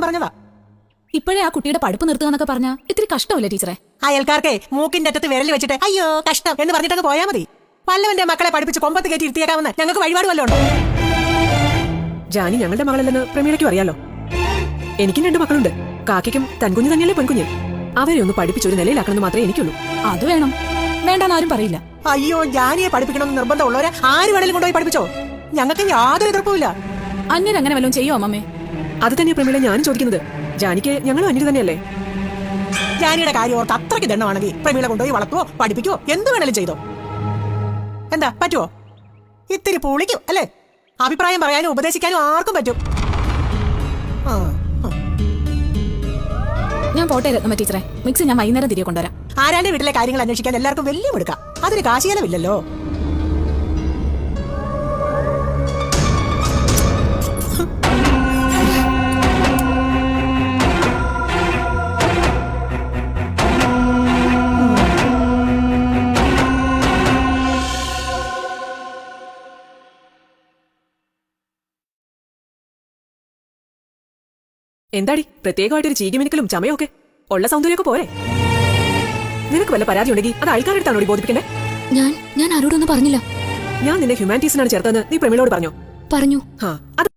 പറഞ്ഞതാ. ഇപ്പോഴേ ആ കുട്ടിയുടെ പഠിപ്പ് നിർത്തുക പറഞ്ഞാ ഇത്തിരി കഷ്ടമല്ലേ ടീച്ചറെ? അയൽക്കാർക്കേ മൂക്കിന്റെ അറ്റത്ത് വിരൽ വെച്ചിട്ട് അയ്യോ കഷ്ടം എന്ന് പറഞ്ഞിട്ടങ്ങ് പോയാ മതി. വല്ലവന്റെ മക്കളെ പഠിപ്പിച്ച് കൊമ്പത്ത് കയറ്റി ഇരുത്തിയേക്കാമെന്ന് ഞങ്ങൾക്ക് വഴിപാട് വല്ലതും ഉണ്ടോ? ജാനി ഞങ്ങളുടെ മകളല്ലെന്ന് പ്രമീളയ്ക്കും അറിയാലോ. എനിക്കും 2 മക്കളുണ്ട്. കാക്കയ്ക്കും തൻകുഞ്ഞ് തന്നെയല്ലേ പെൺകുഞ്ഞ്. അവരെ ഒന്ന് പഠിപ്പിച്ചൊരു നിലയിലാക്കണമെന്ന് മാത്രമേ എനിക്കുള്ളൂ. അത് വേണം, വേണ്ടാന്ന് ആരും പറയില്ല. അയ്യോ ജാനിയെ പഠിപ്പിക്കണമെന്ന് നിർബന്ധമുള്ളവരെ ആര് വേണേലും കൊണ്ടുപോയി പഠിപ്പിച്ചോ, ഞങ്ങൾക്ക് യാതൊരു എതിർപ്പുമില്ല. അന്യരങ്ങനെ വല്ലതും ചെയ്യോ അമ്മമ്മേ? അത് തന്നെയാ പ്രമീള ഞാനും ചോദിക്കുന്നത്. ജാനിക്ക് ഞങ്ങളും അന്യര് തന്നെയല്ലേ? ജാനിയുടെ കാര്യം ഓർത്ത് അത്രയ്ക്ക് ദണ്ണമാണെങ്കിൽ പ്രമീള കൊണ്ടുപോയി വളർത്തുവോ പഠിപ്പിക്കുവോ എന്ത് വേണേലും ചെയ്തോ. എന്താ പറ്റുവോ? ഇത്തിരി പൊളിക്കും അല്ലേ? അഭിപ്രായം പറയാനും ഉപദേശിക്കാനും ആർക്കും പറ്റും. ഞാൻ പോട്ടെ രത്നമ്മ ടീച്ചറെ, മിക്സി ഞാൻ വൈകുന്നേരം തിരികെ കൊണ്ടുവരാം. ആരാന്റെ വീട്ടിലെ കാര്യങ്ങൾ അന്വേഷിക്കാൻ എല്ലാവർക്കും വലിയ എടുക്കാം. അതിന് കാശിയലമില്ലല്ലോ. എന്താടി പ്രത്യേകമായിട്ടൊരു ചീകിമിനിക്കലും ചമയൊക്കെ ഉള്ള സൗന്ദര്യമൊക്കെ പോരെ? നിനക്ക് വല്ല പരാതി ഉണ്ടെങ്കിൽ അത് ആൾക്കാരുടെ അടുത്താണോ ബോധിപ്പിക്കണ്ടേ? ഞാൻ ആരോടൊന്നും പറഞ്ഞില്ല. ഞാൻ നിന്നെ ഹ്യൂമാനിറ്റീസിനാണ് ചേർത്തതെന്ന് നീ പ്രമീളോട് പറഞ്ഞോ? പറഞ്ഞു. അത്